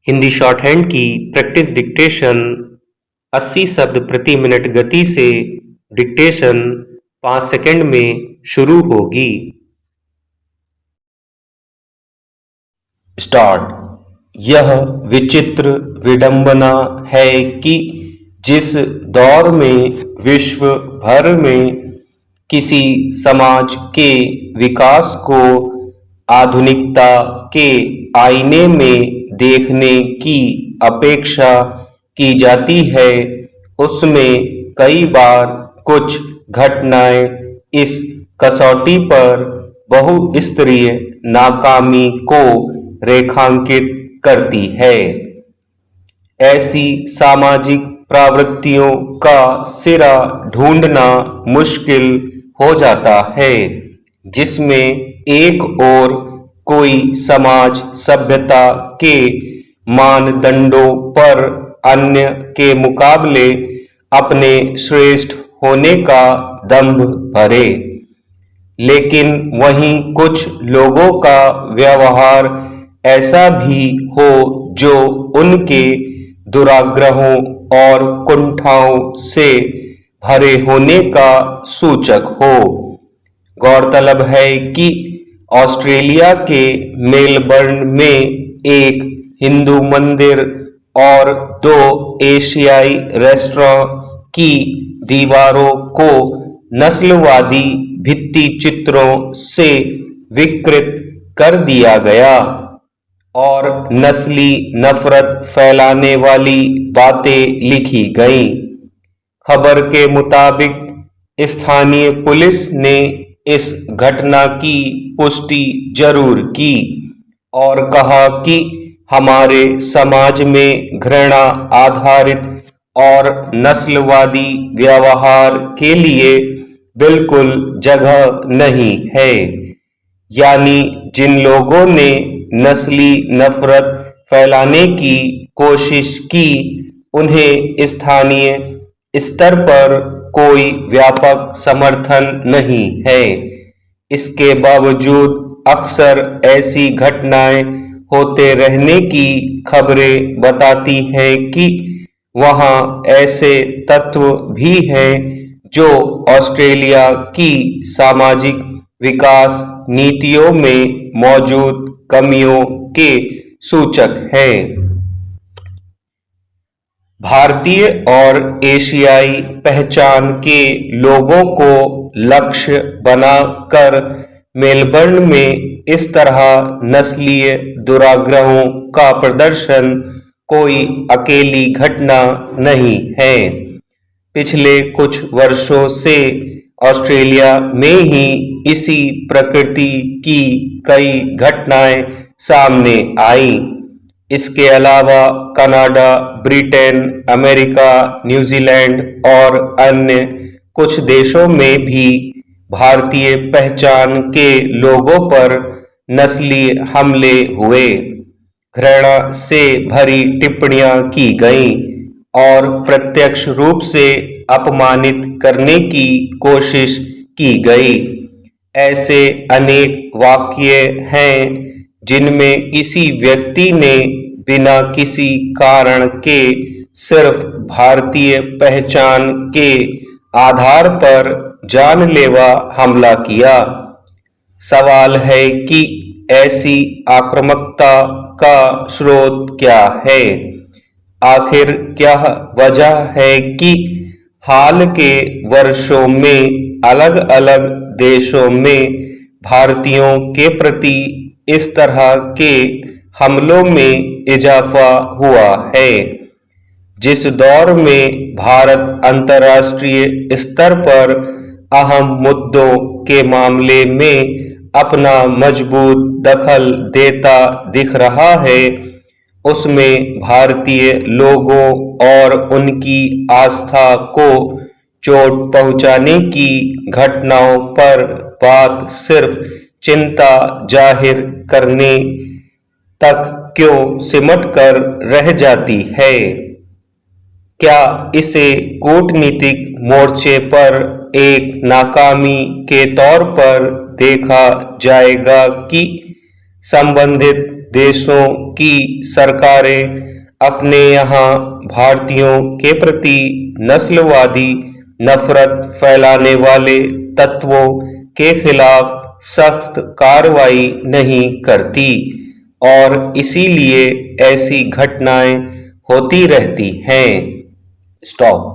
Hindi short hand की practice dictation 80 शब्द प्रति मिनट गति से डिक्टेशन 5 सेकंड में शुरू होगी। स्टार्ट। यह विचित्र विडंबना है कि जिस दौर में विश्व भर में किसी समाज के विकास को आधुनिकता के आईने में देखने की अपेक्षा की जाती है, उसमें कई बार कुछ घटनाएं इस कसौटी पर बहुस्तरीय नाकामी को रेखांकित करती है। ऐसी सामाजिक प्रवृत्तियों का सिरा ढूंढना मुश्किल हो जाता है जिसमें एक ओर कोई समाज सभ्यता के मानदंडों पर अन्य के मुकाबले अपने श्रेष्ठ होने का दंभ भरे, लेकिन वहीं कुछ लोगों का व्यवहार ऐसा भी हो जो उनके दुराग्रहों और कुंठाओं से भरे होने का सूचक हो। गौरतलब है कि ऑस्ट्रेलिया के मेलबर्न में एक हिंदू मंदिर और 2 एशियाई रेस्टोरेंट की दीवारों को नस्लवादी भित्ति चित्रों से विकृत कर दिया गया और नस्ली नफरत फैलाने वाली बातें लिखी गईं। खबर के मुताबिक स्थानीय पुलिस ने इस घटना की पुष्टि जरूर की और कहा कि हमारे समाज में घृणा आधारित और नस्लवादी व्यवहार के लिए बिल्कुल जगह नहीं है। यानी जिन लोगों ने नस्ली नफरत फैलाने की कोशिश की, उन्हें स्थानीय स्तर पर कोई व्यापक समर्थन नहीं है। इसके बावजूद अक्सर ऐसी घटनाएं होते रहने की खबरें बताती हैं कि वहां ऐसे तत्व भी हैं जो ऑस्ट्रेलिया की सामाजिक विकास नीतियों में मौजूद कमियों के सूचक हैं। भारतीय और एशियाई पहचान के लोगों को लक्ष्य बनाकर मेलबर्न में इस तरह नस्लीय दुराग्रहों का प्रदर्शन कोई अकेली घटना नहीं है। पिछले कुछ वर्षों से ऑस्ट्रेलिया में ही इसी प्रकृति की कई घटनाएं सामने आई। इसके अलावा कनाडा, ब्रिटेन, अमेरिका, न्यूजीलैंड और अन्य कुछ देशों में भी भारतीय पहचान के लोगों पर नस्ली हमले हुए, घृणा से भरी टिप्पणियां की गईं और प्रत्यक्ष रूप से अपमानित करने की कोशिश की गई। ऐसे अनेक वाकये हैं जिनमें किसी व्यक्ति ने बिना किसी कारण के सिर्फ भारतीय पहचान के आधार पर जानलेवा हमला किया। सवाल है कि ऐसी आक्रामकता का स्रोत क्या है? आखिर क्या वजह है कि हाल के वर्षों में अलग अलग देशों में भारतीयों के प्रति इस तरह के हमलों में इजाफा हुआ है? जिस दौर में भारत अंतर्राष्ट्रीय स्तर पर अहम मुद्दों के मामले में अपना मजबूत दखल देता दिख रहा है, उसमें भारतीय लोगों और उनकी आस्था को चोट पहुंचाने की घटनाओं पर बात सिर्फ चिंता जाहिर करने तक क्यों सिमट कर रह जाती है? क्या इसे कूटनीतिक मोर्चे पर एक नाकामी के तौर पर देखा जाएगा कि संबंधित देशों की सरकारें अपने यहाँ भारतीयों के प्रति नस्लवादी नफरत फैलाने वाले तत्वों के खिलाफ सख्त कार्रवाई नहीं करती और इसीलिए ऐसी घटनाएं होती रहती हैं। स्टॉप।